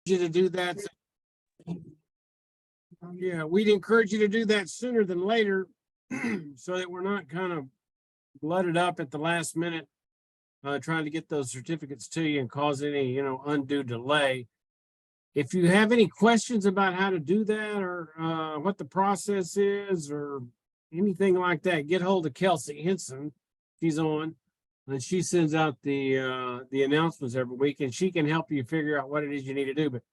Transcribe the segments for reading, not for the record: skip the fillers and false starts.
you to do that. Yeah, we'd encourage you to do that sooner than later so that we're not kind of blooded up at the last minute trying to get those certificates to you and cause any, undue delay. If you have any questions about how to do that or what the process is or anything like that, get hold of Kelsey Henson. She's on, and she sends out the announcements every week, and she can help you figure out what it is you need to do. But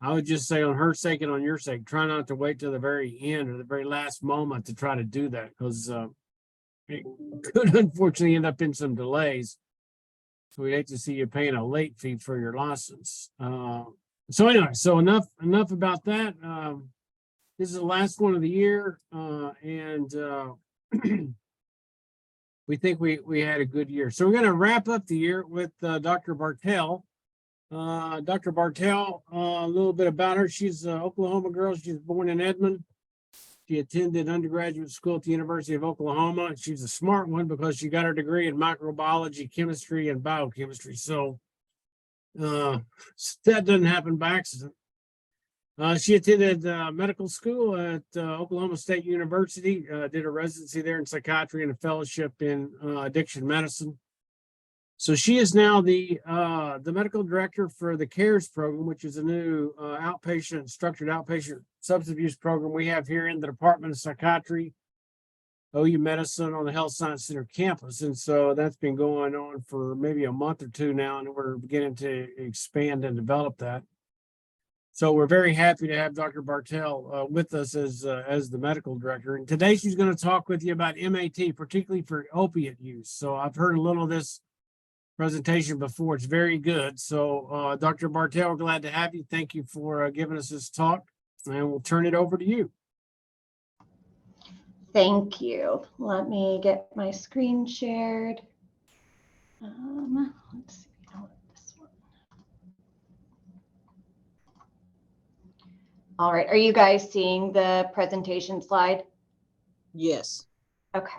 I would just say, on her sake and on your sake, try not to wait till the very end or the very last moment to try to do that, because it could unfortunately end up in some delays. So we hate to see you paying a late fee for your license. So anyway, so enough about that. This is the last one of the year, and we think we had a good year. So we're going to wrap up the year with Dr. Bartell. Dr. Bartell, a little bit about her. She's an Oklahoma girl. She was born in Edmond. She attended undergraduate school at the University of Oklahoma. She's a smart one because she got her degree in microbiology, chemistry, and biochemistry. So that doesn't happen by accident. She attended medical school at Oklahoma State University, did a residency there in psychiatry and a fellowship in addiction medicine. So she is now the medical director for the CARES program, which is a new structured outpatient substance abuse program we have here in the Department of Psychiatry, OU Medicine on the Health Science Center campus. And so that's been going on for maybe a month or two now, and we're beginning to expand and develop that. So we're very happy to have Dr. Bartell with us as the medical director. And today she's going to talk with you about MAT, particularly for opiate use. So I've heard a little of this presentation before. It's very good. So Dr. Bartell, we're glad to have you. Thank you for giving us this talk, and we'll turn it over to you. Thank you. Let me get my screen shared. Let's see. This one. All right. Are you guys seeing the presentation slide? Yes. Okay.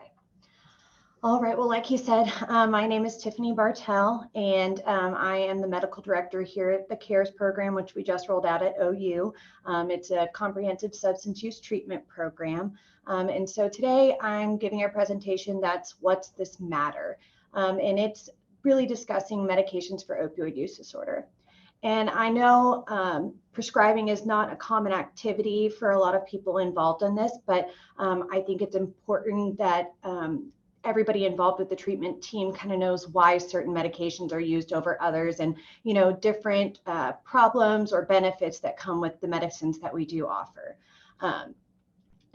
All right. Well, like you said, my name is Tiffany Bartell, and I am the medical director here at the CARES program, which we just rolled out at OU. It's a comprehensive substance use treatment program. And so today I'm giving a presentation that's What's This Matter? And it's really discussing medications for opioid use disorder. And I know prescribing is not a common activity for a lot of people involved in this, but I think it's important that everybody involved with the treatment team kind of knows why certain medications are used over others, and different problems or benefits that come with the medicines that we do offer.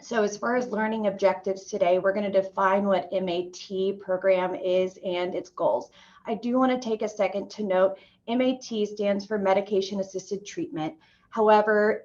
So as far as learning objectives today, we're going to define what MAT program is and its goals. I do want to take a second to note MAT stands for medication assisted treatment. However,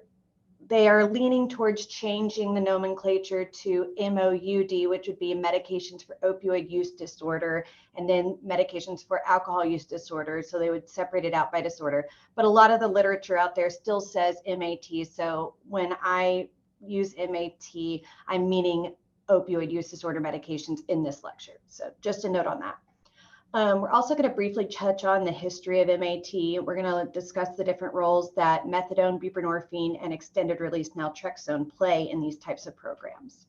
they are leaning towards changing the nomenclature to MOUD, which would be medications for opioid use disorder, and then medications for alcohol use disorder. So they would separate it out by disorder. But a lot of the literature out there still says MAT. So when I use MAT, I'm meaning opioid use disorder medications in this lecture. So just a note on that. We're also going to briefly touch on the history of MAT. We're going to discuss the different roles that methadone, buprenorphine, and extended release naltrexone play in these types of programs.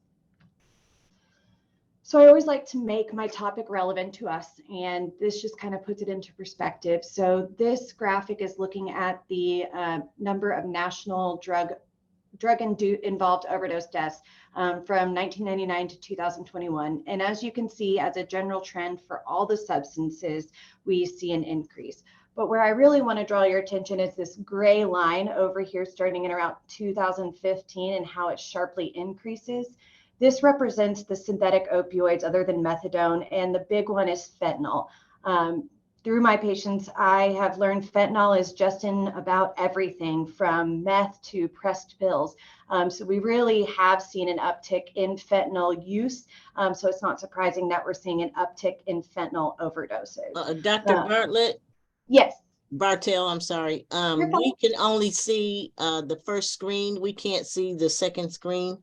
So I always like to make my topic relevant to us, and this just kind of puts it into perspective. So this graphic is looking at the number of national drug-involved overdose deaths from 1999 to 2021. And as you can see, as a general trend for all the substances, we see an increase. But where I really want to draw your attention is this gray line over here starting in around 2015 and how it sharply increases. This represents the synthetic opioids other than methadone, and the big one is fentanyl. Through my patients, I have learned fentanyl is just in about everything from meth to pressed pills. So we really have seen an uptick in fentanyl use. So it's not surprising that we're seeing an uptick in fentanyl overdoses. Dr. Bartlett? Yes. Bartell, I'm sorry. We can only see the first screen. We can't see the second screen.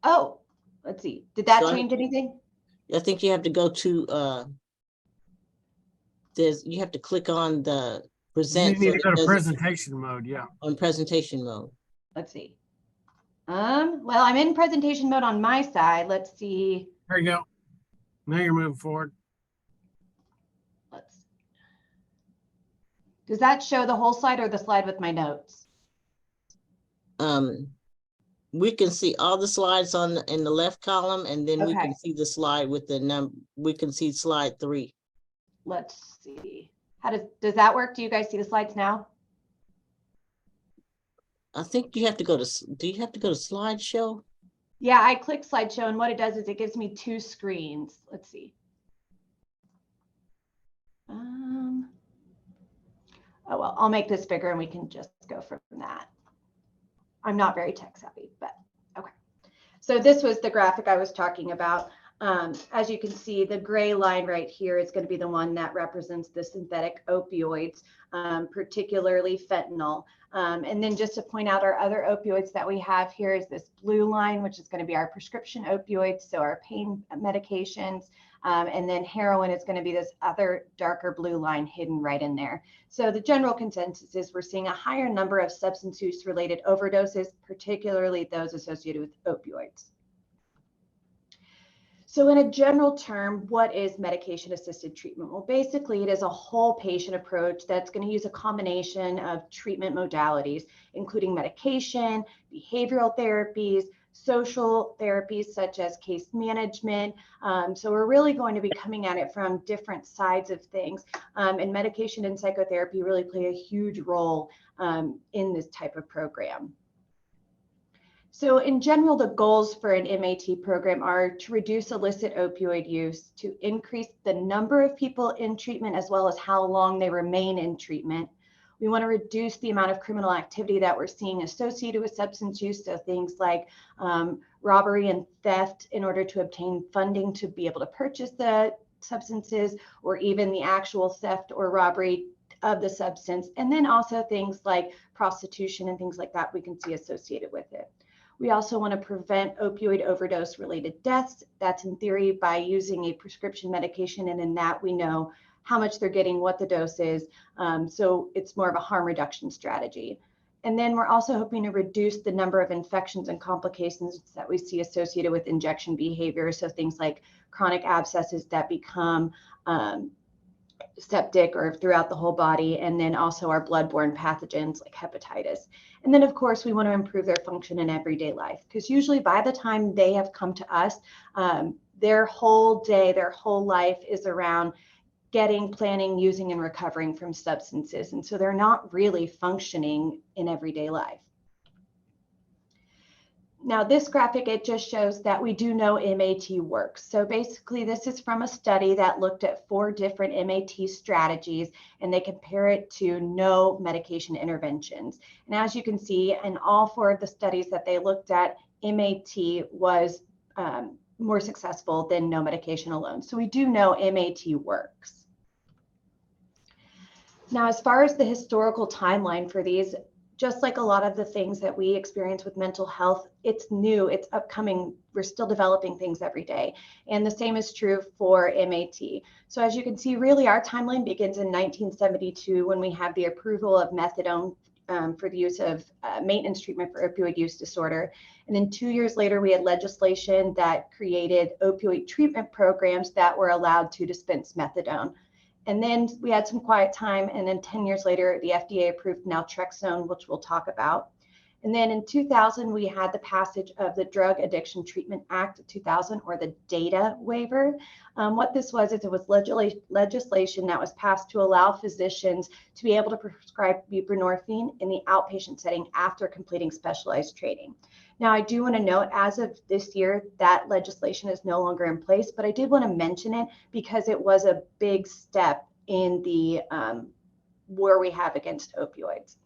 Oh, let's see. Did that change anything? I think you have to go to you have to click on the You present need so to it go to doesn't presentation mode, yeah. on presentation mode. Let's see. Well, I'm in presentation mode on my side. Let's see. There you go. Now you're moving forward. Does that show the whole slide or the slide with my notes? We can see all the slides in the left column, and then we Okay. can see the slide with the number. We can see slide 3. Let's see. How does that work? Do you guys see the slides now? I think you have to go to. Do you have to go to slideshow? Yeah, I click slideshow, and what it does is it gives me 2 screens. Let's see. Oh, well, I'll make this bigger and we can just go from that. I'm not very tech savvy, but okay. So this was the graphic I was talking about. As you can see, the gray line right here is going to be the one that represents the synthetic opioids, particularly fentanyl. And then just to point out our other opioids that we have here is this blue line, which is going to be our prescription opioids, so our pain medications. And then heroin is going to be this other darker blue line hidden right in there. So the general consensus is we're seeing a higher number of substance use related overdoses, particularly those associated with opioids. So in a general term, what is medication-assisted treatment? Well, basically, it is a whole patient approach that's going to use a combination of treatment modalities, including medication, behavioral therapies, social therapies such as case management. So we're really going to be coming at it from different sides of things. And medication and psychotherapy really play a huge role in this type of program. So in general, the goals for an MAT program are to reduce illicit opioid use, to increase the number of people in treatment, as well as how long they remain in treatment. We want to reduce the amount of criminal activity that we're seeing associated with substance use, so things like robbery and theft in order to obtain funding to be able to purchase the substances, or even the actual theft or robbery of the substance. And then also things like prostitution and things like that we can see associated with it. We also want to prevent opioid overdose related deaths. That's in theory by using a prescription medication, and in that we know how much they're getting, what the dose is. So it's more of a harm reduction strategy. And then we're also hoping to reduce the number of infections and complications that we see associated with injection behavior. So things like chronic abscesses that become septic or throughout the whole body, and then also our bloodborne pathogens like hepatitis. And then of course we want to improve their function in everyday life, because usually by the time they have come to us, their whole day, their whole life is around getting, planning, using, and recovering from substances. And so they're not really functioning in everyday life. Now this graphic, it just shows that we do know MAT works. So basically this is from a study that looked at 4 different MAT strategies, and they compare it to no medication interventions. And as you can see, in all 4 of the studies that they looked at, MAT was more successful than no medication alone. So we do know MAT works. Now, as far as the historical timeline for these, just like a lot of the things that we experience with mental health, it's new, it's upcoming. We're still developing things every day. And the same is true for MAT. So as you can see, really our timeline begins in 1972 when we have the approval of methadone for the use of maintenance treatment for opioid use disorder. And then 2 years later, we had legislation that created opioid treatment programs that were allowed to dispense methadone. And then we had some quiet time, and then 10 years later, the FDA approved naltrexone, which we'll talk about. And then in 2000, we had the passage of the Drug Addiction Treatment Act of 2000, or the DATA waiver. What this was is it was legislation that was passed to allow physicians to be able to prescribe buprenorphine in the outpatient setting after completing specialized training. Now, I do want to note, as of this year, that legislation is no longer in place, but I did want to mention it because it was a big step in the war we have against opioids.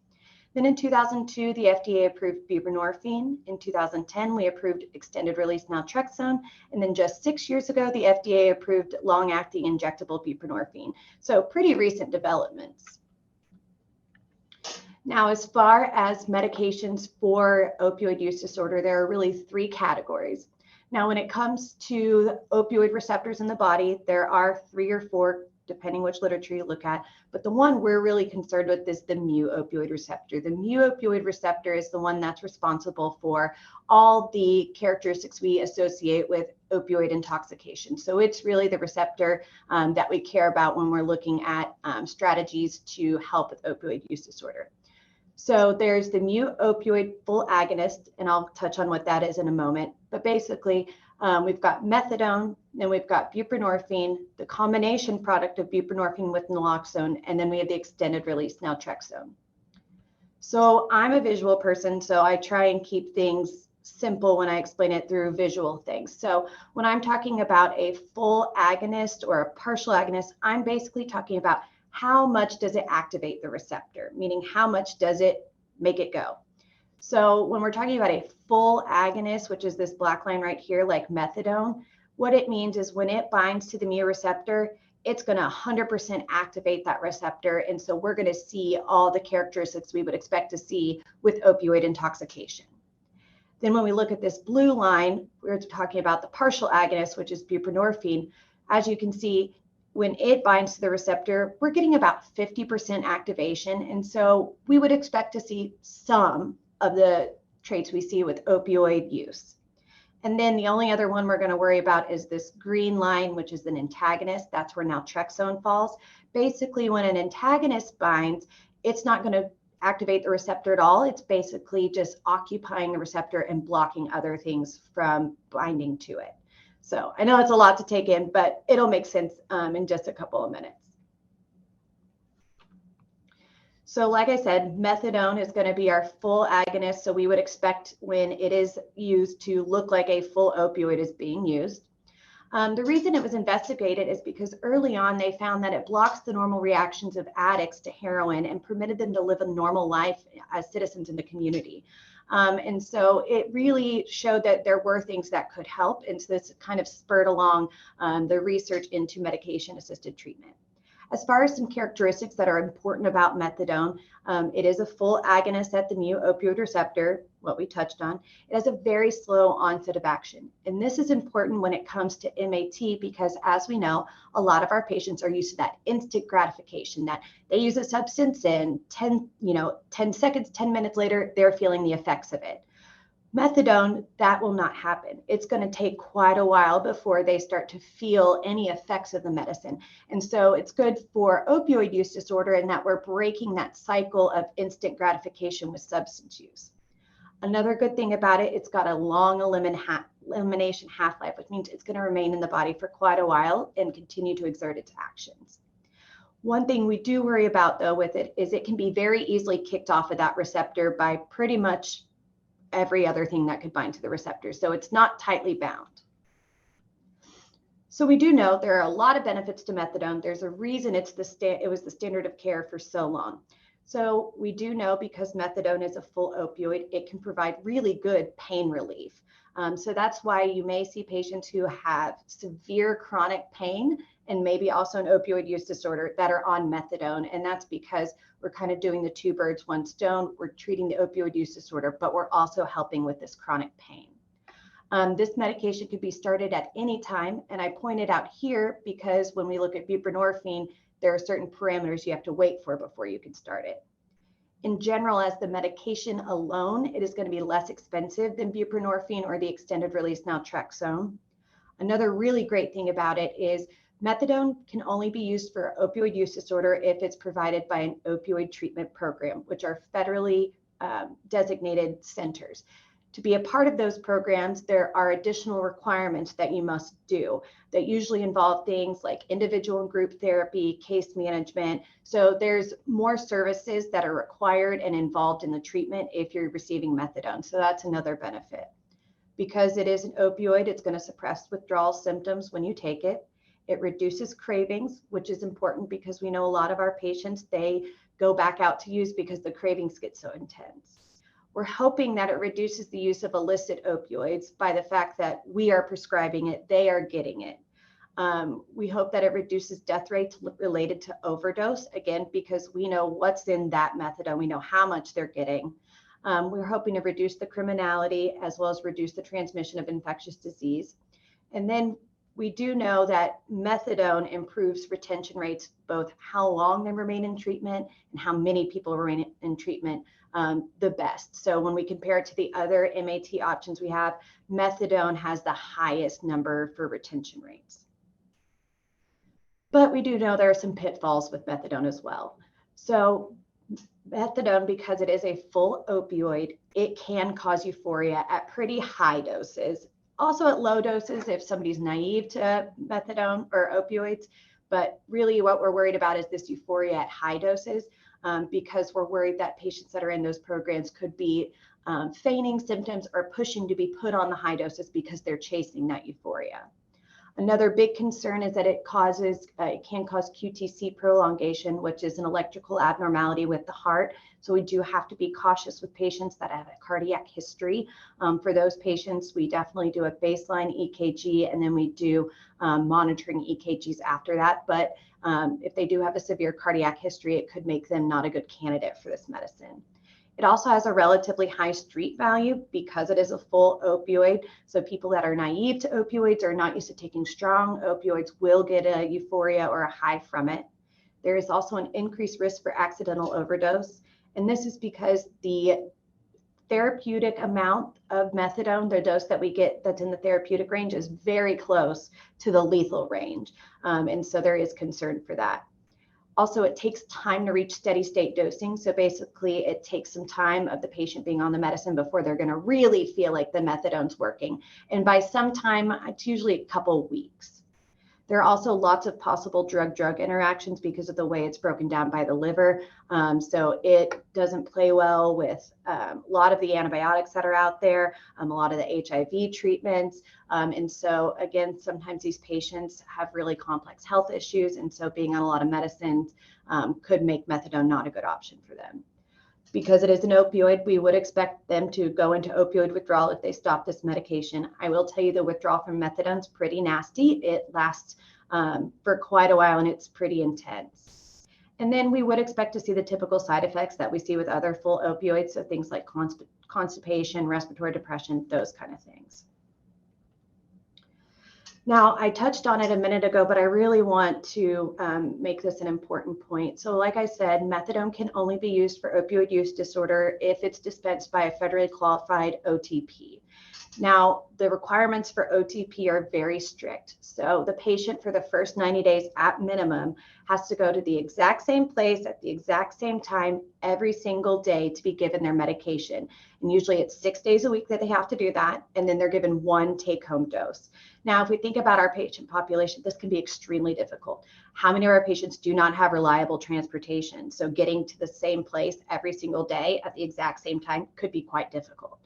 Then in 2002, the FDA approved buprenorphine. In 2010, we approved extended release naltrexone. And then just 6 years ago, the FDA approved long-acting injectable buprenorphine. So pretty recent developments. Now, as far as medications for opioid use disorder, there are really 3 categories. Now, when it comes to opioid receptors in the body, there are 3 or 4 depending which literature you look at. But the one we're really concerned with is the mu-opioid receptor. The mu-opioid receptor is the one that's responsible for all the characteristics we associate with opioid intoxication. So it's really the receptor that we care about when we're looking at strategies to help with opioid use disorder. So there's the mu-opioid full agonist, and I'll touch on what that is in a moment. But basically, we've got methadone, then we've got buprenorphine, the combination product of buprenorphine with naloxone, and then we have the extended release naltrexone. So I'm a visual person, so I try and keep things simple when I explain it through visual things. So when I'm talking about a full agonist or a partial agonist, I'm basically talking about how much does it activate the receptor, meaning how much does it make it go. So when we're talking about a full agonist, which is this black line right here, like methadone, what it means is when it binds to the mu receptor, it's going to 100% activate that receptor. And so we're going to see all the characteristics we would expect to see with opioid intoxication. Then when we look at this blue line, we're talking about the partial agonist, which is buprenorphine. As you can see, when it binds to the receptor, we're getting about 50% activation. And so we would expect to see some of the traits we see with opioid use. And then the only other one we're going to worry about is this green line, which is an antagonist. That's where naltrexone falls. Basically, when an antagonist binds, it's not going to activate the receptor at all. It's basically just occupying the receptor and blocking other things from binding to it. So I know it's a lot to take in, but it'll make sense in just a couple of minutes. So like I said, methadone is going to be our full agonist. So we would expect when it is used to look like a full opioid is being used. The reason it was investigated is because early on they found that it blocks the normal reactions of addicts to heroin and permitted them to live a normal life as citizens in the community. And so it really showed that there were things that could help. And so this kind of spurred along the research into medication-assisted treatment. As far as some characteristics that are important about methadone, it is a full agonist at the mu-opioid receptor, what we touched on. It has a very slow onset of action. And this is important when it comes to MAT because, as we know, a lot of our patients are used to that instant gratification, that they use a substance and 10 seconds, 10 minutes later, they're feeling the effects of it. Methadone, that will not happen. It's going to take quite a while before they start to feel any effects of the medicine. And so it's good for opioid use disorder in that we're breaking that cycle of instant gratification with substance use. Another good thing about it, it's got a long elimination half-life, which means it's going to remain in the body for quite a while and continue to exert its actions. One thing we do worry about, though, with it is it can be very easily kicked off of that receptor by pretty much every other thing that could bind to the receptor. So it's not tightly bound. So we do know there are a lot of benefits to methadone. There's a reason it was the standard of care for so long. So we do know because methadone is a full opioid, it can provide really good pain relief. So that's why you may see patients who have severe chronic pain and maybe also an opioid use disorder that are on methadone. And that's because we're kind of doing the two birds, one stone. We're treating the opioid use disorder, but we're also helping with this chronic pain. This medication could be started at any time. And I pointed out here because when we look at buprenorphine, there are certain parameters you have to wait for before you can start it. In general, as the medication alone, it is going to be less expensive than buprenorphine or the extended release naltrexone. Another really great thing about it is methadone can only be used for opioid use disorder if it's provided by an opioid treatment program, which are federally designated centers. To be a part of those programs, there are additional requirements that you must do that usually involve things like individual and group therapy, case management. So there's more services that are required and involved in the treatment if you're receiving methadone. So that's another benefit. Because it is an opioid, it's going to suppress withdrawal symptoms when you take it. It reduces cravings, which is important because we know a lot of our patients, they go back out to use because the cravings get so intense. We're hoping that it reduces the use of illicit opioids by the fact that we are prescribing it, they are getting it. We hope that it reduces death rates related to overdose, again, because we know what's in that methadone, we know how much they're getting. We're hoping to reduce the criminality as well as reduce the transmission of infectious disease. And then we do know that methadone improves retention rates, both how long they remain in treatment and how many people remain in treatment the best. So when we compare it to the other MAT options we have, methadone has the highest number for retention rates. But we do know there are some pitfalls with methadone as well. So methadone, because it is a full opioid, it can cause euphoria at pretty high doses. Also at low doses if somebody's naive to methadone or opioids. But really what we're worried about is this euphoria at high doses, because we're worried that patients that are in those programs could be feigning symptoms or pushing to be put on the high doses because they're chasing that euphoria. Another big concern is that it can cause QTc prolongation, which is an electrical abnormality with the heart. So we do have to be cautious with patients that have a cardiac history. For those patients, we definitely do a baseline EKG, and then we do monitoring EKGs after that. But if they do have a severe cardiac history, it could make them not a good candidate for this medicine. It also has a relatively high street value because it is a full opioid. So people that are naive to opioids or not used to taking strong opioids will get a euphoria or a high from it. There is also an increased risk for accidental overdose. And this is because the therapeutic amount of methadone, the dose that we get that's in the therapeutic range, is very close to the lethal range. And so there is concern for that. Also, it takes time to reach steady state dosing. So basically, it takes some time of the patient being on the medicine before they're going to really feel like the methadone's working. And by some time, it's usually a couple of weeks. There are also lots of possible drug-drug interactions because of the way it's broken down by the liver. So it doesn't play well with a lot of the antibiotics that are out there, a lot of the HIV treatments. And so again, sometimes these patients have really complex health issues. And so being on a lot of medicines could make methadone not a good option for them. Because it is an opioid, we would expect them to go into opioid withdrawal if they stop this medication. I will tell you the withdrawal from methadone is pretty nasty. It lasts for quite a while and it's pretty intense. And then we would expect to see the typical side effects that we see with other full opioids. So things like constipation, respiratory depression, those kind of things. Now, I touched on it a minute ago, but I really want to make this an important point. So like I said, methadone can only be used for opioid use disorder if it's dispensed by a federally qualified OTP. Now, the requirements for OTP are very strict. So the patient for the first 90 days at minimum has to go to the exact same place at the exact same time every single day to be given their medication. And usually it's 6 days a week that they have to do that. And then they're given one take-home dose. Now, if we think about our patient population, this can be extremely difficult. How many of our patients do not have reliable transportation? So getting to the same place every single day at the exact same time could be quite difficult.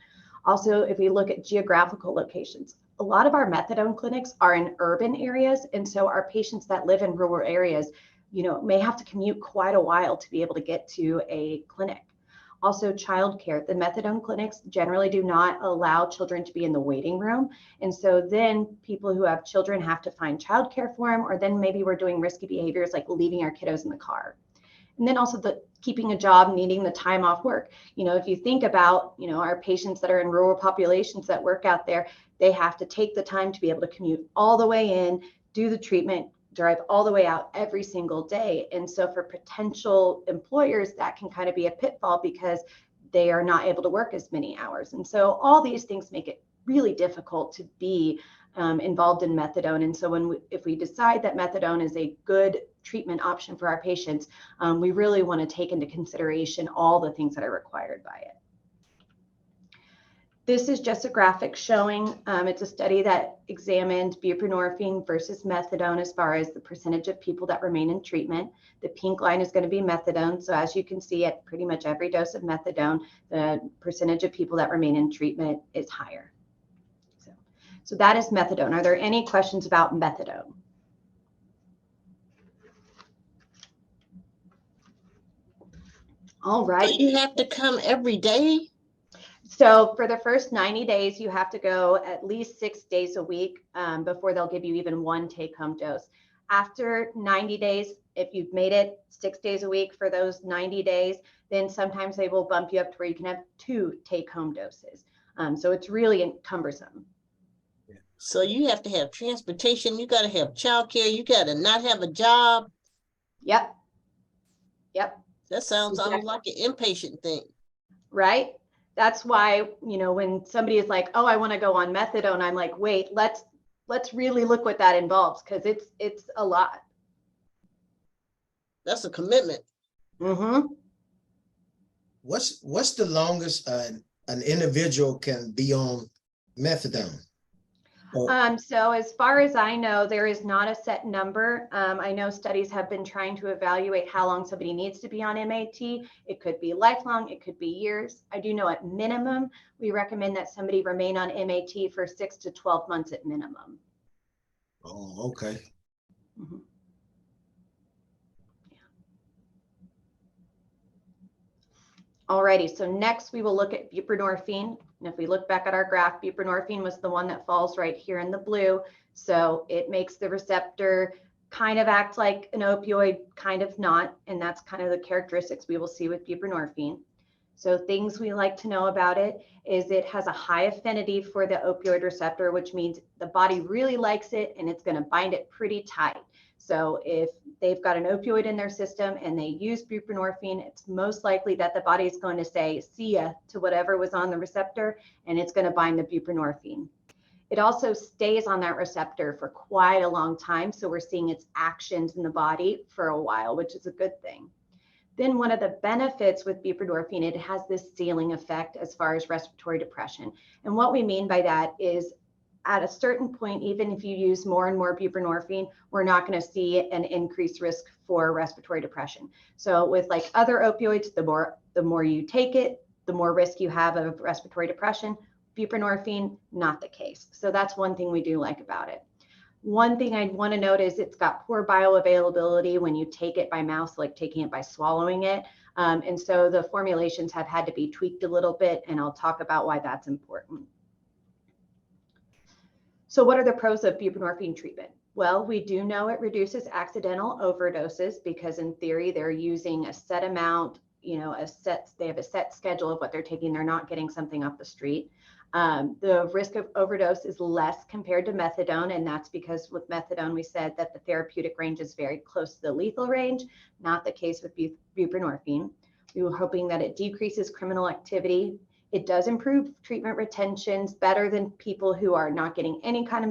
Also, if we look at geographical locations, a lot of our methadone clinics are in urban areas. And so our patients that live in rural areas, may have to commute quite a while to be able to get to a clinic. Also, childcare. The methadone clinics generally do not allow children to be in the waiting room. And so then people who have children have to find childcare for them, or then maybe we're doing risky behaviors like leaving our kiddos in the car. And then also the keeping a job, needing the time off work. If you think about, our patients that are in rural populations that work out there, they have to take the time to be able to commute all the way in, do the treatment, drive all the way out every single day. And so for potential employers, that can kind of be a pitfall because they are not able to work as many hours. And so all these things make it really difficult to be involved in methadone. And so if we decide that methadone is a good treatment option for our patients, we really want to take into consideration all the things that are required by it. This is just a graphic showing, it's a study that examined buprenorphine versus methadone as far as the percentage of people that remain in treatment. The pink line is going to be methadone. So as you can see, at pretty much every dose of methadone, the percentage of people that remain in treatment is higher. So that is methadone. Are there any questions about methadone? All right. So you have to come every day? So for the first 90 days, you have to go at least 6 days a week before they'll give you even one take-home dose. After 90 days, if you've made it 6 days a week for those 90 days, then sometimes they will bump you up to where you can have 2 take-home doses. So it's really cumbersome. So you have to have transportation, you gotta have childcare, you gotta not have a job. Yep. Yep. That sounds Exactly. almost like an inpatient thing. Right. That's why, when somebody is like, oh, I want to go on methadone, I'm like, wait, let's really look what that involves, because it's a lot. That's a commitment. Mm-hmm. What's the longest an individual can be on methadone? So as far as I know, there is not a set number. I know studies have been trying to evaluate how long somebody needs to be on MAT. It could be lifelong, it could be years. I do know at minimum, we recommend that somebody remain on MAT for 6 to 12 months at minimum. Oh, okay. Mm-hmm. Alrighty, so next we will look at buprenorphine. And if we look back at our graph, buprenorphine was the one that falls right here in the blue. So it makes the receptor kind of act like an opioid, kind of not. And that's kind of the characteristics we will see with buprenorphine. So things we like to know about it is it has a high affinity for the opioid receptor, which means the body really likes it and it's going to bind it pretty tight. So if they've got an opioid in their system and they use buprenorphine, it's most likely that the body is going to say, see ya, to whatever was on the receptor, and it's going to bind the buprenorphine. It also stays on that receptor for quite a long time. So we're seeing its actions in the body for a while, which is a good thing. Then one of the benefits with buprenorphine, it has this ceiling effect as far as respiratory depression. And what we mean by that is at a certain point, even if you use more and more buprenorphine, we're not going to see an increased risk for respiratory depression. So with like other opioids, the more you take it, the more risk you have of respiratory depression. Buprenorphine, not the case. So that's one thing we do like about it. One thing I want to note is it's got poor bioavailability when you take it by mouth, like taking it by swallowing it. And so the formulations have had to be tweaked a little bit, and I'll talk about why that's important. So what are the pros of buprenorphine treatment? Well, we do know it reduces accidental overdoses because in theory, they're using a set amount, they have a set schedule of what they're taking. They're not getting something off the street. The risk of overdose is less compared to methadone, and that's because with methadone, we said that the therapeutic range is very close to the lethal range, not the case with buprenorphine. We were hoping that it decreases criminal activity. It does improve treatment retentions better than people who are not getting any kind of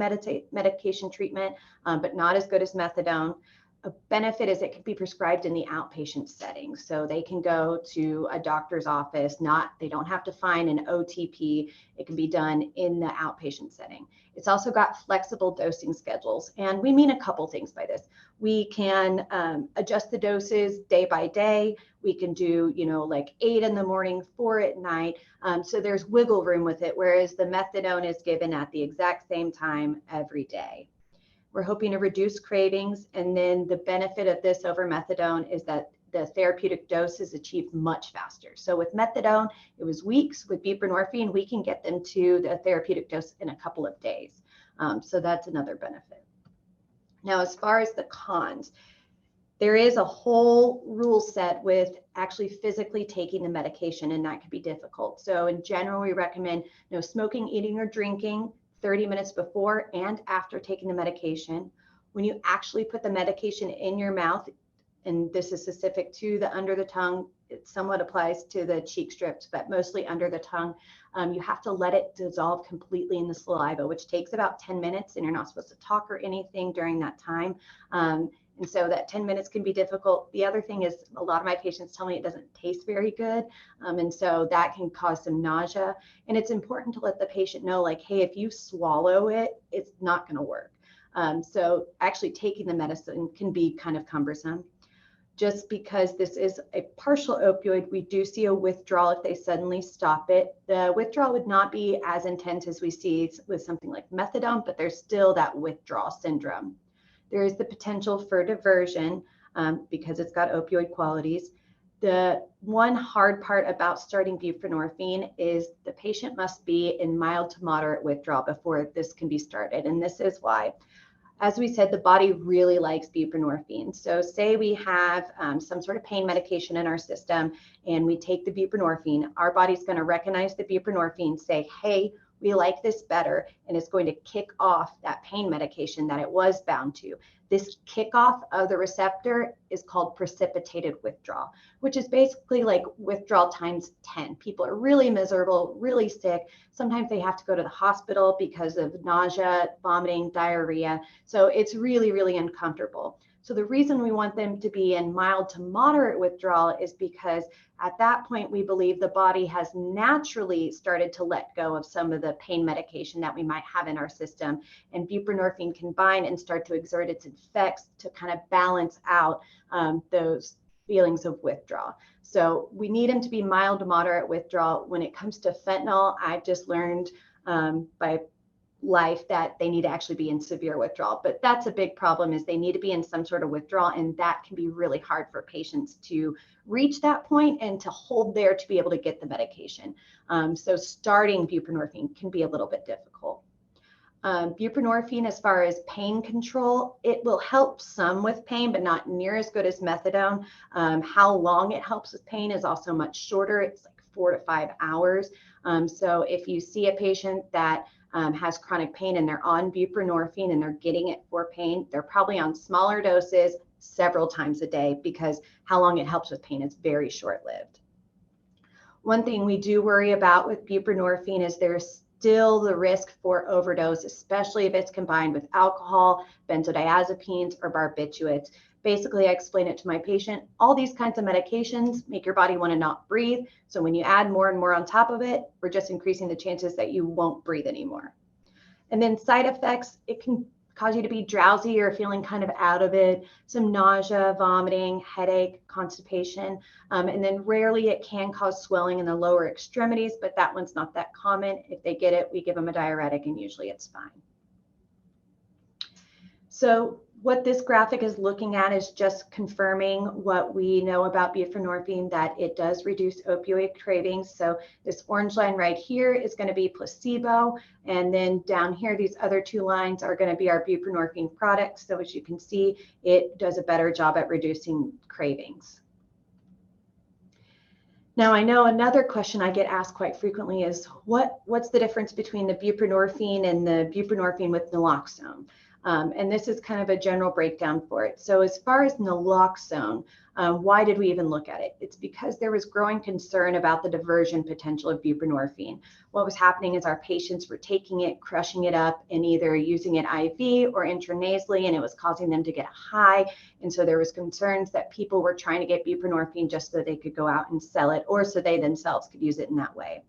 medication treatment, but not as good as methadone. A benefit is it can be prescribed in the outpatient setting. So they can go to a doctor's office, they don't have to find an OTP. It can be done in the outpatient setting. It's also got flexible dosing schedules. And we mean a couple things by this. We can adjust the doses day by day. We can do, like 8 in the morning, 4 at night. So there's wiggle room with it, whereas the methadone is given at the exact same time every day. We're hoping to reduce cravings. And then the benefit of this over methadone is that the therapeutic dose is achieved much faster. So with methadone, it was weeks. With buprenorphine, we can get them to the therapeutic dose in a couple of days. So that's another benefit. Now, as far as the cons, there is a whole rule set with actually physically taking the medication, and that can be difficult. So in general, we recommend no smoking, eating, or drinking 30 minutes before and after taking the medication. When you actually put the medication in your mouth, and this is specific to the under the tongue, it somewhat applies to the cheek strips, but mostly under the tongue, you have to let it dissolve completely in the saliva, which takes about 10 minutes, and you're not supposed to talk or anything during that time. And so that 10 minutes can be difficult. The other thing is a lot of my patients tell me it doesn't taste very good. And so that can cause some nausea. And it's important to let the patient know, like, hey, if you swallow it, it's not going to work. So actually taking the medicine can be kind of cumbersome. Just because this is a partial opioid, we do see a withdrawal if they suddenly stop it. The withdrawal would not be as intense as we see with something like methadone, but there's still that withdrawal syndrome. There is the potential for diversion because it's got opioid qualities. The one hard part about starting buprenorphine is the patient must be in mild to moderate withdrawal before this can be started. And this is why. As we said, the body really likes buprenorphine. So say we have some sort of pain medication in our system and we take the buprenorphine, our body's going to recognize the buprenorphine, say, hey, we like this better, and it's going to kick off that pain medication that it was bound to. This kickoff of the receptor is called precipitated withdrawal, which is basically like withdrawal times 10. People are really miserable, really sick. Sometimes they have to go to the hospital because of nausea, vomiting, diarrhea. So it's really, really uncomfortable. So the reason we want them to be in mild to moderate withdrawal is because at that point, we believe the body has naturally started to let go of some of the pain medication that we might have in our system, and buprenorphine can bind and start to exert its effects to kind of balance out those feelings of withdrawal. So we need them to be mild to moderate withdrawal. When it comes to fentanyl, I've just learned by life that they need to actually be in severe withdrawal, but that's a big problem, is they need to be in some sort of withdrawal, and that can be really hard for patients to reach that point and to hold there to be able to get the medication. So starting buprenorphine can be a little bit difficult. Buprenorphine, as far as pain control, it will help some with pain, but not near as good as methadone. How long it helps with pain is also much shorter. It's like 4 to 5 hours. So if you see a patient that has chronic pain and they're on buprenorphine and they're getting it for pain, they're probably on smaller doses several times a day, because how long it helps with pain is very short-lived. One thing we do worry about with buprenorphine is there's still the risk for overdose, especially if it's combined with alcohol, benzodiazepines, or barbiturates. Basically, I explain it to my patient. All these kinds of medications make your body want to not breathe. So when you add more and more on top of it, we're just increasing the chances that you won't breathe anymore. And then side effects, it can cause you to be drowsy or feeling kind of out of it, some nausea, vomiting, headache, constipation. And then rarely it can cause swelling in the lower extremities, but that one's not that common. If they get it, we give them a diuretic and usually it's fine. So what this graphic is looking at is just confirming what we know about buprenorphine, that it does reduce opioid cravings. So this orange line right here is going to be placebo. And then down here, these other two lines are going to be our buprenorphine products. So as you can see, it does a better job at reducing cravings. Now, I know another question I get asked quite frequently is what's the difference between the buprenorphine and the buprenorphine with naloxone? And this is kind of a general breakdown for it. So as far as naloxone, why did we even look at it? It's because there was growing concern about the diversion potential of buprenorphine. What was happening is our patients were taking it, crushing it up, and either using it IV or intranasally, and it was causing them to get high. And so there was concerns that people were trying to get buprenorphine just so they could go out and sell it, or so they themselves could use it in that way.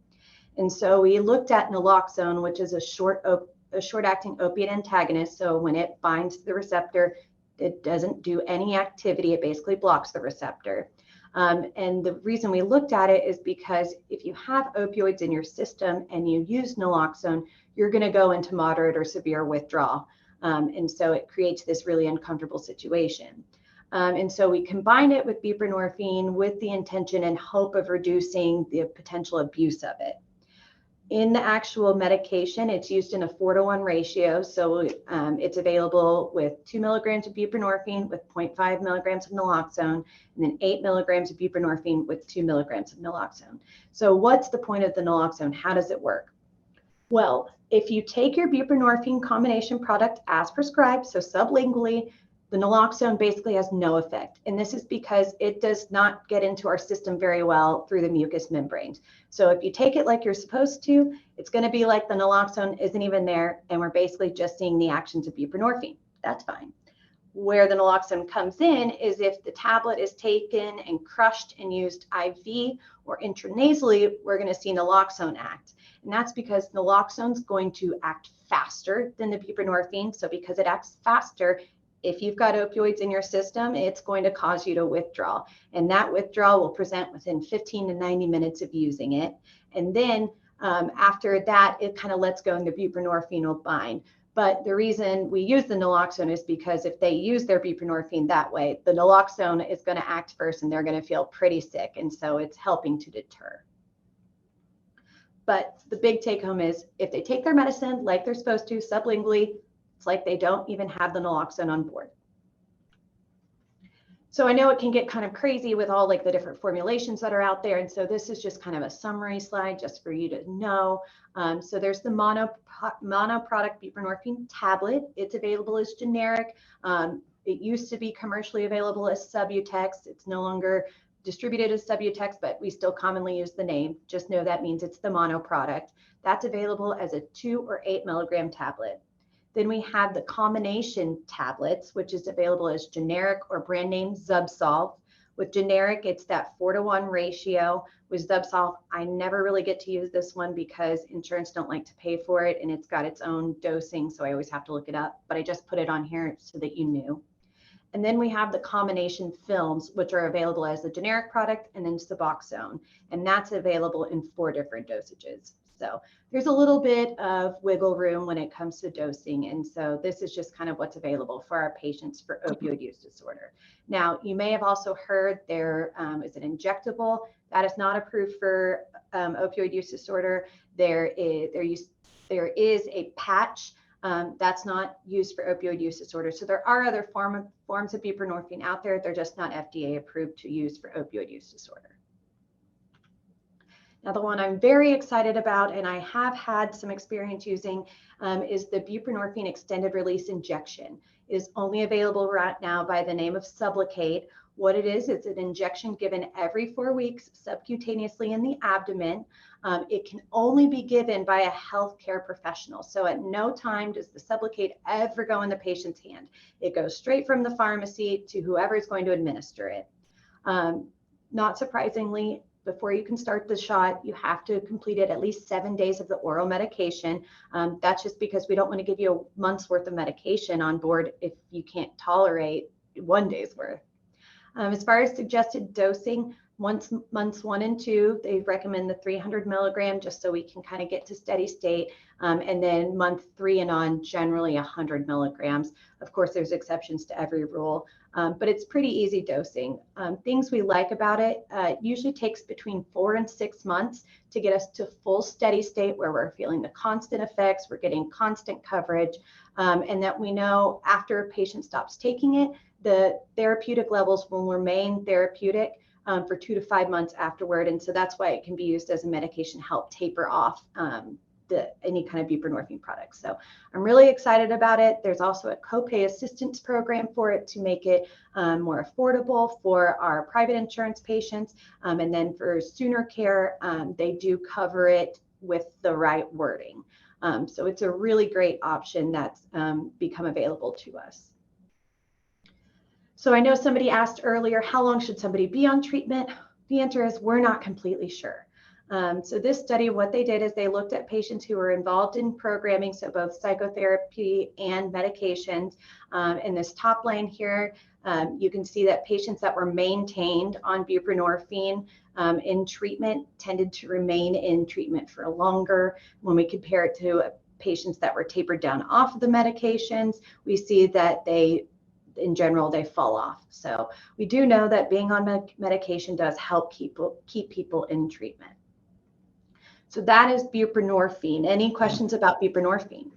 And so we looked at naloxone, which is a short-acting opiate antagonist. So when it binds to the receptor, it doesn't do any activity. It basically blocks the receptor. And the reason we looked at it is because if you have opioids in your system and you use naloxone, you're going to go into moderate or severe withdrawal. And so it creates this really uncomfortable situation. And so we combined it with buprenorphine with the intention and hope of reducing the potential abuse of it. In the actual medication, it's used in a 4-to-1 ratio. So it's available with 2 milligrams of buprenorphine with 0.5 milligrams of naloxone, and then 8 milligrams of buprenorphine with 2 milligrams of naloxone. So what's the point of the naloxone? How does it work? Well, if you take your buprenorphine combination product as prescribed, so sublingually, the naloxone basically has no effect. And this is because it does not get into our system very well through the mucous membranes. So if you take it like you're supposed to, it's going to be like the naloxone isn't even there, and we're basically just seeing the actions of buprenorphine. That's fine. Where the naloxone comes in is if the tablet is taken and crushed and used IV or intranasally, we're going to see naloxone act. And that's because naloxone is going to act faster than the buprenorphine. So because it acts faster, if you've got opioids in your system, it's going to cause you to withdraw. And that withdrawal will present within 15 to 90 minutes of using it. And then after that, it kind of lets go and the buprenorphine will bind. But the reason we use the naloxone is because if they use their buprenorphine that way, the naloxone is going to act first and they're going to feel pretty sick. And so it's helping to deter. But the big take home is if they take their medicine like they're supposed to sublingually, it's like they don't even have the naloxone on board. So I know it can get kind of crazy with all like the different formulations that are out there. And so this is just kind of a summary slide just for you to know. So there's the mono product buprenorphine tablet. It's available as generic. It used to be commercially available as Subutex. It's no longer distributed as Subutex, but we still commonly use the name. Just know that means it's the mono product. That's available as a 2 or 8 milligram tablet. Then we have the combination tablets, which is available as generic or brand name Zubsolv. With generic, it's that 4-to-1 ratio. With Zubsolv, I never really get to use this one because insurance don't like to pay for it, and it's got its own dosing, so I always have to look it up. But I just put it on here so that you knew. And then we have the combination films, which are available as the generic product, and then Suboxone, and that's available in 4 different dosages. So there's a little bit of wiggle room when it comes to dosing. And so this is just kind of what's available for our patients for opioid use disorder. Now, you may have also heard there is an injectable that is not approved for opioid use disorder. There is a patch that's not used for opioid use disorder. So there are other forms of buprenorphine out there. They're just not FDA approved to use for opioid use disorder. Now, the one I'm very excited about, and I have had some experience using, is the buprenorphine extended release injection. It is only available right now by the name of Sublocade. What it is, it's an injection given every 4 weeks subcutaneously in the abdomen. It can only be given by a healthcare professional. So at no time does the Sublocade ever go in the patient's hand. It goes straight from the pharmacy to whoever is going to administer it. Not surprisingly, before you can start the shot, you have to complete it at least 7 days of the oral medication. That's just because we don't want to give you a month's worth of medication on board if you can't tolerate 1 day's worth. As far as suggested dosing, months 1 and 2, they recommend the 300 milligram just so we can kind of get to steady state. And then month 3 and on, generally 100 milligrams. Of course, there's exceptions to every rule, but it's pretty easy dosing. Things we like about it, it usually takes between 4 and 6 months to get us to full steady state where we're feeling the constant effects, we're getting constant coverage, and that we know after a patient stops taking it, the therapeutic levels will remain therapeutic for 2 to 5 months afterward. And so that's why it can be used as a medication to help taper off any kind of buprenorphine products. So I'm really excited about it. There's also a copay assistance program for it to make it more affordable for our private insurance patients. And then for Sooner Care, they do cover it with the right wording. So it's a really great option that's become available to us. So I know somebody asked earlier, how long should somebody be on treatment? The answer is we're not completely sure. So this study, what they did is they looked at patients who were involved in programming, so both psychotherapy and medications. In this top line here, you can see that patients that were maintained on buprenorphine in treatment tended to remain in treatment for longer. When we compare it to patients that were tapered down off of the medications, we see that in general, they fall off. So we do know that being on medication does help keep people in treatment. So that is buprenorphine. Any questions about buprenorphine?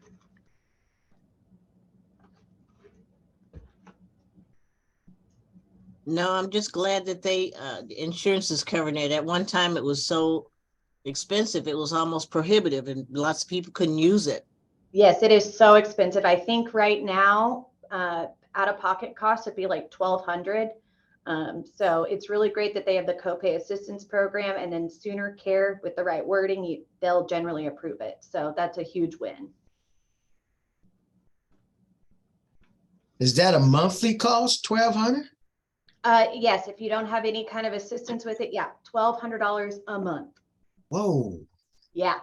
No, I'm just glad that the insurance is covering it. At one time, it was so expensive, it was almost prohibitive, and lots of people couldn't use it. Yes, it is so expensive. I think right now, out-of-pocket costs would be like $1,200. So it's really great that they have the copay assistance program, and then Sooner Care with the right wording, they'll generally approve it. So that's a huge win. Is that a monthly cost, $1,200? Yes, if you don't have any kind of assistance with it, yeah, $1,200 a month. Whoa. Yeah.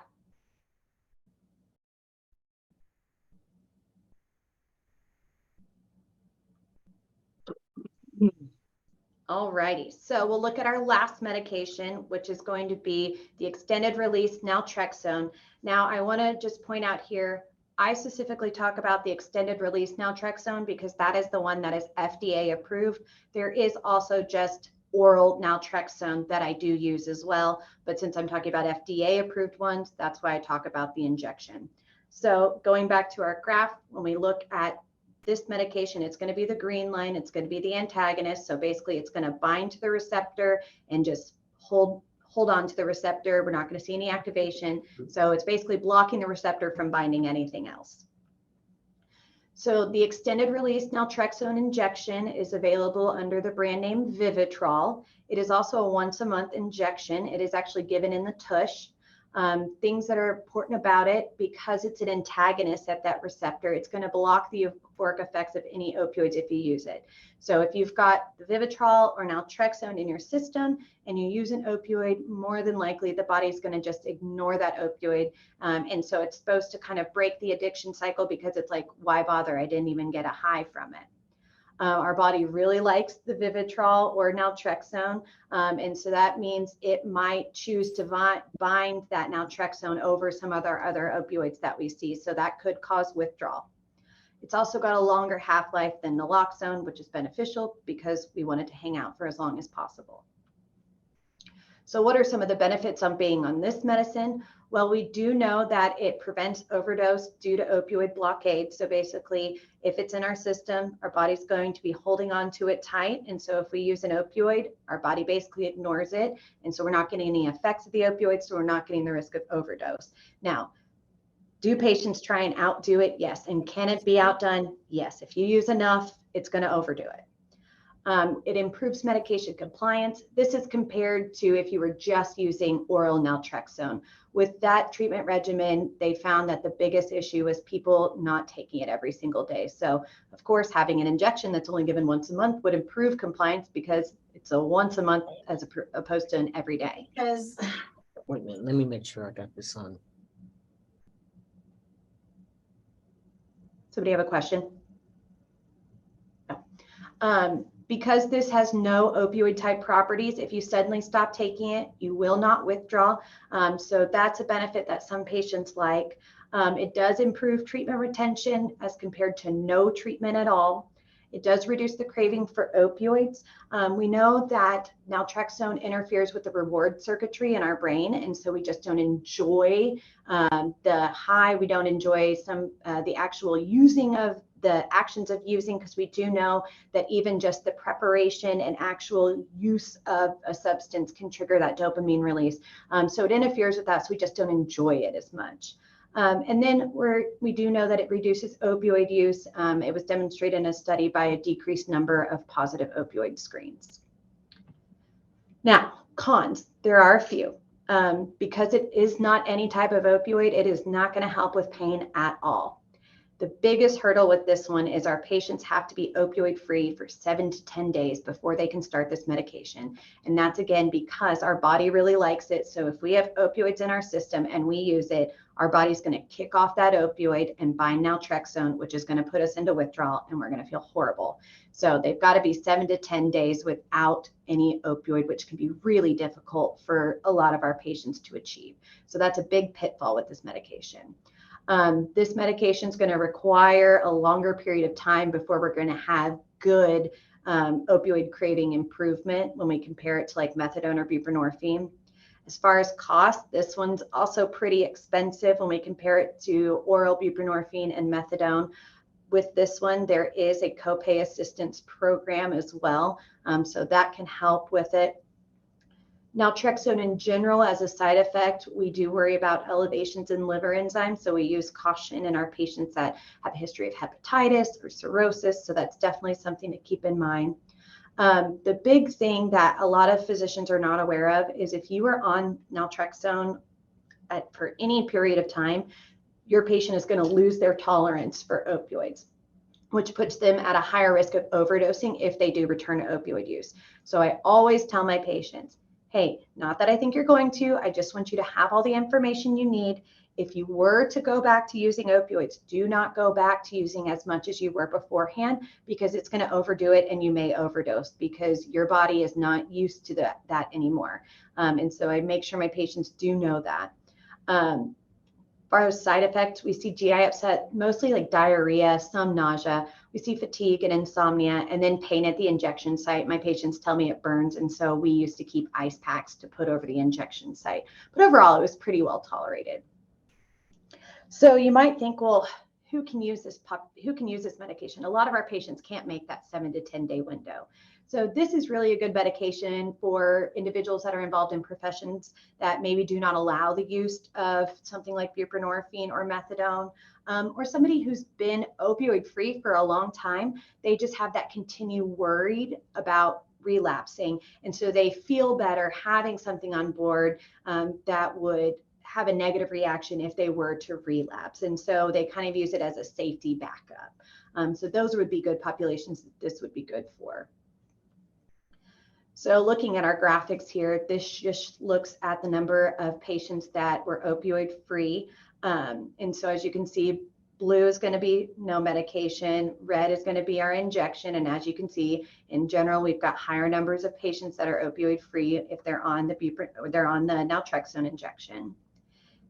All righty, so we'll look at our last medication, which is going to be the extended release naltrexone. Now, I want to just point out here, I specifically talk about the extended release naltrexone because that is the one that is FDA approved. There is also just oral naltrexone that I do use as well, but since I'm talking about FDA approved ones, that's why I talk about the injection. So going back to our graph, when we look at this medication, it's going to be the green line. It's going to be the antagonist. So basically it's going to bind to the receptor and just hold on to the receptor. We're not going to see any activation. So it's basically blocking the receptor from binding anything else. So the extended release naltrexone injection is available under the brand name Vivitrol. It is also a once a month injection. It is actually given in the tush. Things that are important about it, because it's an antagonist at that receptor, it's going to block the euphoric effects of any opioids if you use it. So if you've got the Vivitrol or naltrexone in your system and you use an opioid, more than likely the body's going to just ignore that opioid. And so it's supposed to kind of break the addiction cycle, because it's like, why bother? I didn't even get a high from it. Our body really likes the Vivitrol or naltrexone. And so that means it might choose to bind that naltrexone over some other opioids that we see. So that could cause withdrawal. It's also got a longer half-life than naloxone, which is beneficial because we want it to hang out for as long as possible. So what are some of the benefits of being on this medicine? Well, we do know that it prevents overdose due to opioid blockade. So basically, if it's in our system, our body's going to be holding on to it tight. And so if we use an opioid, our body basically ignores it. And so we're not getting any effects of the opioid, so we're not getting the risk of overdose. Now, do patients try and outdo it? Yes. And can it be outdone? Yes. If you use enough, it's going to overdo it. It improves medication compliance. This is compared to if you were just using oral naltrexone. With that treatment regimen, they found that the biggest issue was people not taking it every single day. So, of course, having an injection that's only given once a month would improve compliance, because it's a once a month as opposed to an every day. Wait a minute, let me make sure I got this on. Somebody have a question? No. Because this has no opioid type properties, if you suddenly stop taking it, you will not withdraw. So that's a benefit that some patients like. It does improve treatment retention as compared to no treatment at all. It does reduce the craving for opioids. We know that naltrexone interferes with the reward circuitry in our brain, and so we just don't enjoy the high. We don't enjoy the actual using of the actions of using, because we do know that even just the preparation and actual use of a substance can trigger that dopamine release. So it interferes with that, so we just don't enjoy it as much. And then we do know that it reduces opioid use. It was demonstrated in a study by a decreased number of positive opioid screens. Now, cons, there are a few. Because it is not any type of opioid, it is not going to help with pain at all. The biggest hurdle with this one is our patients have to be opioid free for 7 to 10 days before they can start this medication. And that's, again, because our body really likes it. So if we have opioids in our system and we use it, our body's going to kick off that opioid and bind naltrexone, which is going to put us into withdrawal, and we're going to feel horrible. So they've got to be 7 to 10 days without any opioid, which can be really difficult for a lot of our patients to achieve. So that's a big pitfall with this medication. This medication is going to require a longer period of time before we're going to have good opioid craving improvement when we compare it to like methadone or buprenorphine. As far as cost, this one's also pretty expensive when we compare it to oral buprenorphine and methadone. With this one, there is a copay assistance program as well, so that can help with it. Naltrexone in general, as a side effect, we do worry about elevations in liver enzymes, so we use caution in our patients that have a history of hepatitis or cirrhosis, so that's definitely something to keep in mind. The big thing that a lot of physicians are not aware of is if you are on naltrexone for any period of time, your patient is going to lose their tolerance for opioids, which puts them at a higher risk of overdosing if they do return to opioid use. So I always tell my patients, hey, not that I think you're going to, I just want you to have all the information you need. If you were to go back to using opioids, do not go back to using as much as you were beforehand, because it's going to overdo it and you may overdose because your body is not used to that anymore. And so I make sure my patients do know that. As far as side effects, we see GI upset, mostly like diarrhea, some nausea. We see fatigue and insomnia, and then pain at the injection site. My patients tell me it burns, and so we used to keep ice packs to put over the injection site. But overall, it was pretty well tolerated. So you might think, well, who can use this medication. A lot of our patients can't make that 7 to 10 day window. So this is really a good medication for individuals that are involved in professions that maybe do not allow the use of something like buprenorphine or methadone, or somebody who's been opioid free for a long time. They just have that continued worried about relapsing. And so they feel better having something on board that would have a negative reaction if they were to relapse. And so they kind of use it as a safety backup. So those would be good populations that this would be good for. So looking at our graphics here, this just looks at the number of patients that were opioid free. And so as you can see, blue is going to be no medication, red is going to be our injection. And as you can see, in general, we've got higher numbers of patients that are opioid free if they're on the naltrexone injection.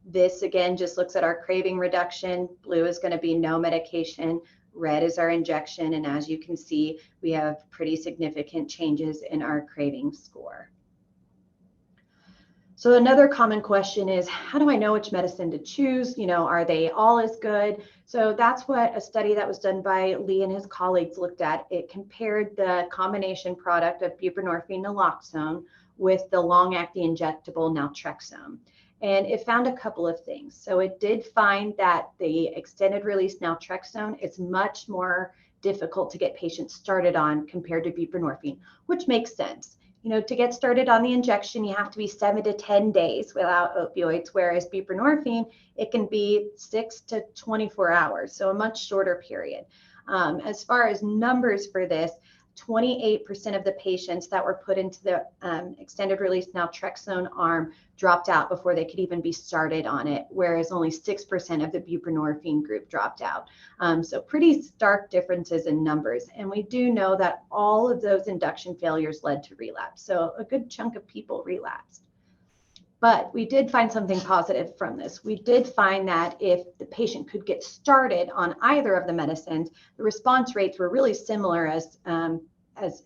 This again just looks at our craving reduction. Blue is going to be no medication. Red is our injection. And as you can see, we have pretty significant changes in our craving score. So another common question is, how do I know which medicine to choose? You know, are they all as good? So that's what a study that was done by Lee and his colleagues looked at. It compared the combination product of buprenorphine naloxone with the long-acting injectable naltrexone. And it found a couple of things. So it did find that the extended release naltrexone is much more difficult to get patients started on compared to buprenorphine, which makes sense. You know, to get started on the injection, you have to be 7 to 10 days without opioids, whereas buprenorphine, it can be 6 to 24 hours, so a much shorter period. As far as numbers for this, 28% of the patients that were put into the extended release naltrexone arm dropped out before they could even be started on it, whereas only 6% of the buprenorphine group dropped out. So pretty stark differences in numbers. And we do know that all of those induction failures led to relapse. So a good chunk of people relapsed. But we did find something positive from this. We did find that if the patient could get started on either of the medicines, the response rates were really similar as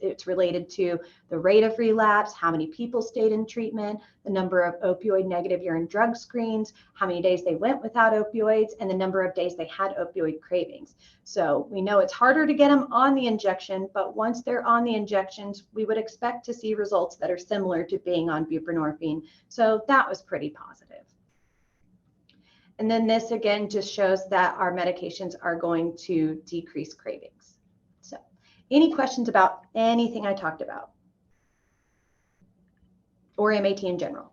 it's related to the rate of relapse, how many people stayed in treatment, the number of opioid negative urine drug screens, how many days they went without opioids, and the number of days they had opioid cravings. So we know it's harder to get them on the injection, but once they're on the injections, we would expect to see results that are similar to being on buprenorphine. So that was pretty positive. And then this again just shows that our medications are going to decrease cravings. So any questions about anything I talked about or MAT in general?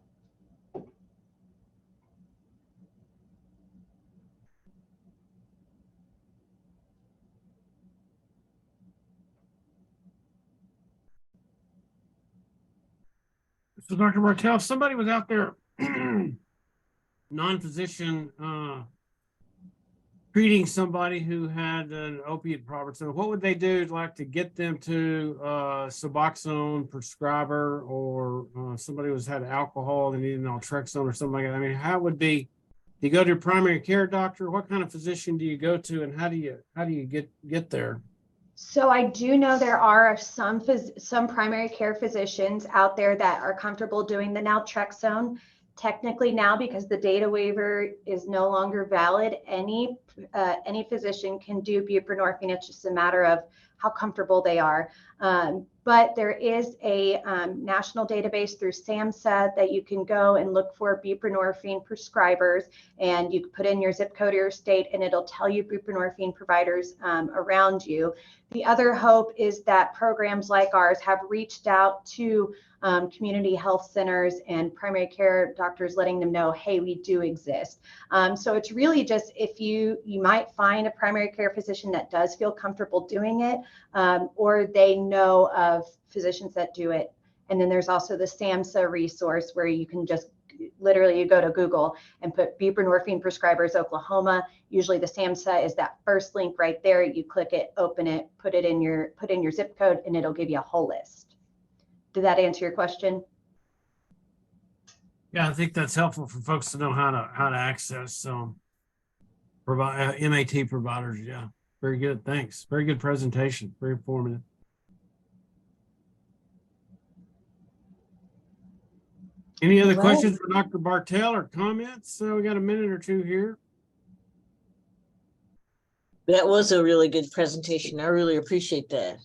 So Dr. Bartel, if somebody was out there, non-physician, treating somebody who had an opiate problem, so what would they do like to get them to Suboxone prescriber, or somebody who's had alcohol and needed naltrexone or something like that? I mean, how would be, do you go to your primary care doctor? What kind of physician do you go to, and how do you get there? So I do know there are some primary care physicians out there that are comfortable doing the naltrexone. Technically now, because the data waiver is no longer valid, any physician can do buprenorphine. It's just a matter of how comfortable they are. But there is a national database through SAMHSA that you can go and look for buprenorphine prescribers, and you can put in your zip code or your state, and it'll tell you buprenorphine providers around you. The other hope is that programs like ours have reached out to community health centers and primary care doctors, letting them know, hey, we do exist. So it's really just, if you might find a primary care physician that does feel comfortable doing it, or they know of physicians that do it. And then there's also the SAMHSA resource where you can just literally, you go to Google and put buprenorphine prescribers Oklahoma. Usually the SAMHSA is that first link right there. You click it, open it, put in your zip code, and it'll give you a whole list. Did that answer your question? Yeah, I think that's helpful for folks to know how to access MAT providers. Yeah, very good. Thanks. Very good presentation. Very informative. Any other questions for Dr. Bartel or comments? So we got a minute or two here. That was a really good presentation. I really appreciate that.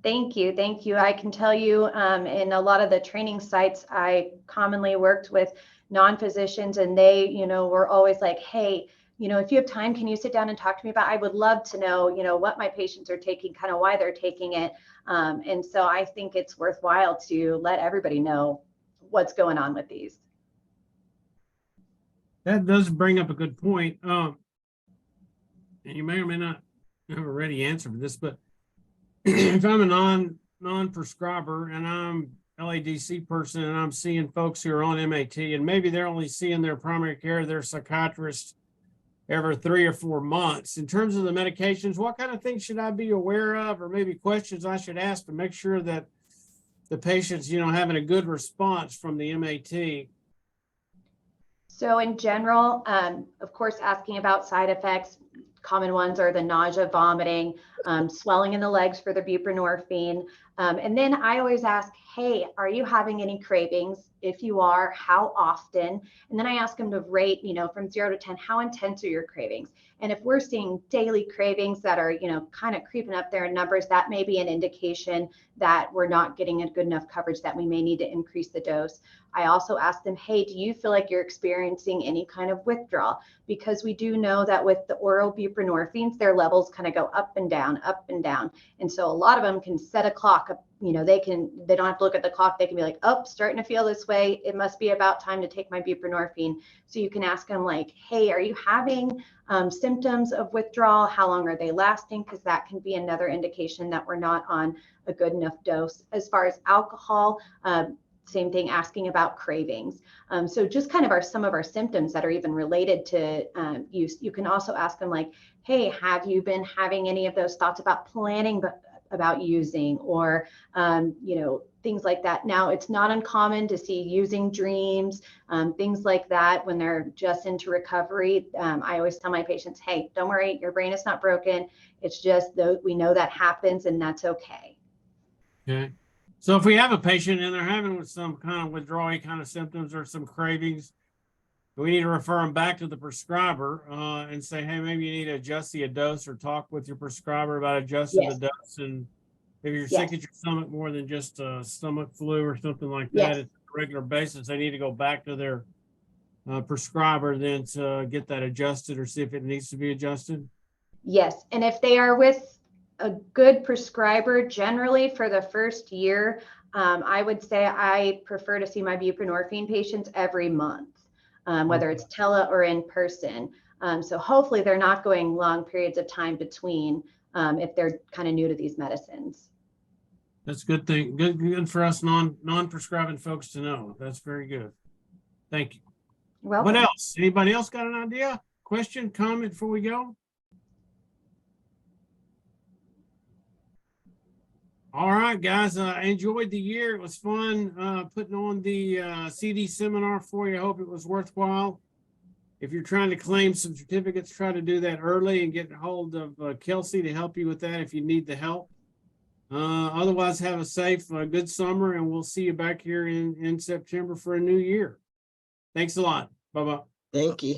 Thank you. Thank you. I can tell you in a lot of the training sites, I commonly worked with non-physicians, and they, were always like, hey, if you have time, can you sit down and talk to me about, I would love to know, what my patients are taking, kind of why they're taking it. And so I think it's worthwhile to let everybody know what's going on with these. That does bring up a good point. And you may or may not have a ready answer for this, but if I'm a non-prescriber and I'm LADC person and I'm seeing folks who are on MAT and maybe they're only seeing their primary care, their psychiatrist every 3 or 4 months. In terms of the medications, what kind of things should I be aware of, or maybe questions I should ask to make sure that the patient's, having a good response from the MAT? So in general, of course, asking about side effects. Common ones are the nausea, vomiting, swelling in the legs for the buprenorphine. And then I always ask, hey, are you having any cravings? If you are, how often? And then I ask them to rate, from 0 to 10, how intense are your cravings? And if we're seeing daily cravings that are, kind of creeping up there in numbers, that may be an indication that we're not getting a good enough coverage, that we may need to increase the dose. I also ask them, hey, do you feel like you're experiencing any kind of withdrawal? Because we do know that with the oral buprenorphines, their levels kind of go up and down, up and down. And so a lot of them can set a clock up, they don't have to look at the clock. They can be like, oh, starting to feel this way. It must be about time to take my buprenorphine. So you can ask them like, hey, are you having symptoms of withdrawal? How long are they lasting? Because that can be another indication that we're not on a good enough dose. As far as alcohol, same thing, asking about cravings. So just kind of some of our symptoms that are even related to use. You can also ask them like, hey, have you been having any of those thoughts about planning about using, or things like that. Now, it's not uncommon to see using dreams, things like that when they're just into recovery. I always tell my patients, hey, don't worry, your brain is not broken. It's just we know that happens, and that's okay. Okay. So if we have a patient and they're having some kind of withdrawal kind of symptoms or some cravings, we need to refer them back to the prescriber and say, hey, maybe you need to adjust the dose, or talk with your prescriber about adjusting the dose. And if you're sick at your stomach more than just a stomach flu or something like that, it's a regular basis, they need to go back to their prescriber then to get that adjusted or see if it needs to be adjusted. Yes. And if they are with a good prescriber, generally for the first year, I would say I prefer to see my buprenorphine patients every month, whether it's tele or in person. So hopefully they're not going long periods of time between if they're kind of new to these medicines. That's a good thing. Good for us non-prescribing folks to know. That's very good. Thank you. Well, what else? Anybody else got an idea? Question, comment before we go? All right, guys. I enjoyed the year. It was fun putting on the CD seminar for you. I hope it was worthwhile. If you're trying to claim some certificates, try to do that early and get a hold of Kelsey to help you with that if you need the help. Otherwise, have a safe, good summer, and we'll see you back here in September for a new year. Thanks a lot. Bye-bye. Thank you.